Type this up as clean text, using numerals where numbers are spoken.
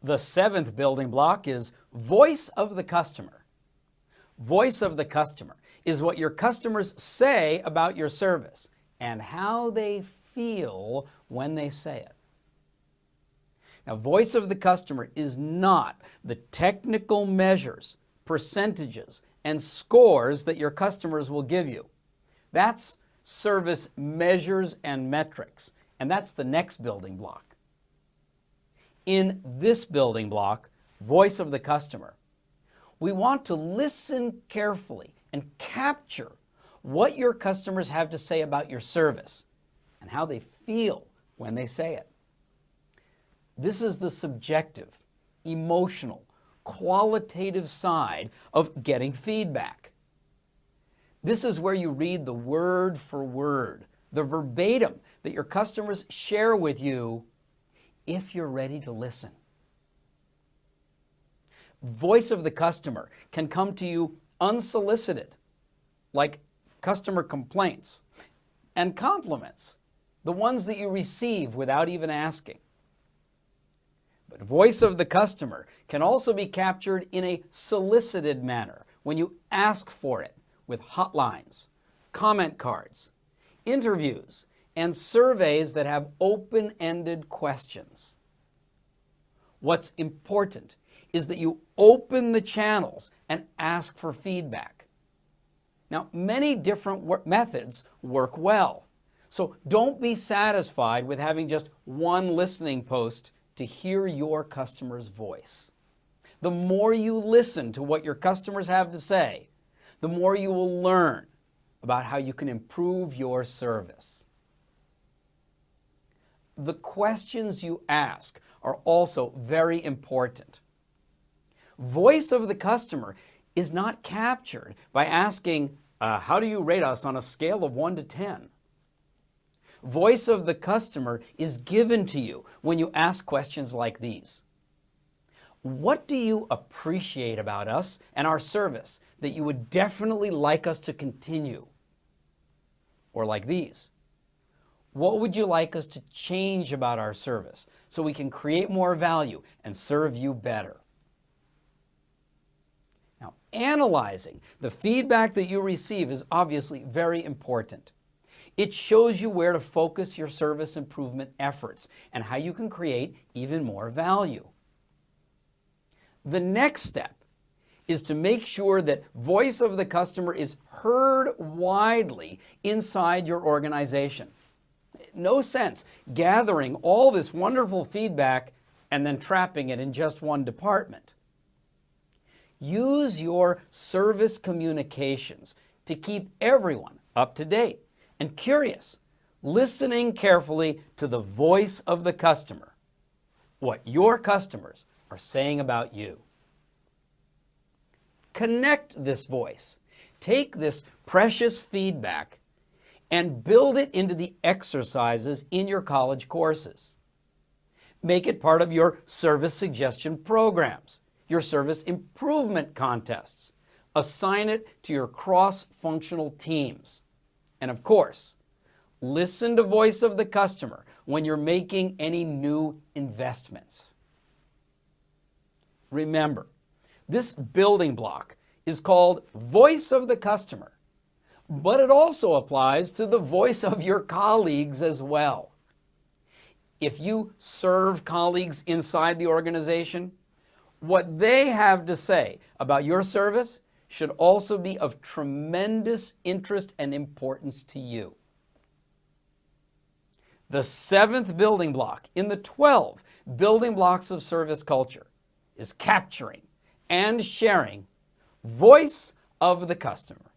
The seventh building block is voice of the customer. Voice of the customer is what your customers say about your service and how they feel when they say it. Now, voice of the customer is not the technical measures, percentages, and scores that your customers will give you. That's service measures and metrics, and that's the next building block. In this building block, voice of the customer, we want to listen carefully and capture what your customers have to say about your service and how they feel when they say it. This is the subjective, emotional, qualitative side of getting feedback. This is where you read the word for word, the verbatim that your customers share with you if you're ready to listen. Voice of the customer can come to you unsolicited, like customer complaints and compliments, the ones that you receive without even asking. But voice of the customer can also be captured in a solicited manner when you ask for it with hotlines, comment cards, interviews, and surveys that have open-ended questions. What's important is that you open the channels and ask for feedback. Now, many different methods work well, so don't be satisfied with having just one listening post to hear your customer's voice. The more you listen to what your customers have to say, the more you will learn about how you can improve your service. The questions you ask are also very important. Voice of the customer is not captured by asking, how do you rate us on a scale of 1 to 10? Voice of the customer is given to you when you ask questions like these. What do you appreciate about us and our service that you would definitely like us to continue? Or like these. What would you like us to change about our service so we can create more value and serve you better? Now, analyzing the feedback that you receive is obviously very important. It shows you where to focus your service improvement efforts and how you can create even more value. The next step is to make sure that voice of the customer is heard widely inside your organization. No sense gathering all this wonderful feedback and then trapping it in just one department. Use your service communications to keep everyone up to date and curious, listening carefully to the voice of the customer, what your customers are saying about you. Connect this voice. Take this precious feedback and build it into the exercises in your college courses. Make it part of your service suggestion programs, your service improvement contests. Assign it to your cross-functional teams. And of course, listen to voice of the customer when you're making any new investments. Remember, this building block is called voice of the customer, but it also applies to the voice of your colleagues as well. If you serve colleagues inside the organization, what they have to say about your service should also be of tremendous interest and importance to you. The seventh building block in the 12 building blocks of service culture is capturing and sharing voice of the customer.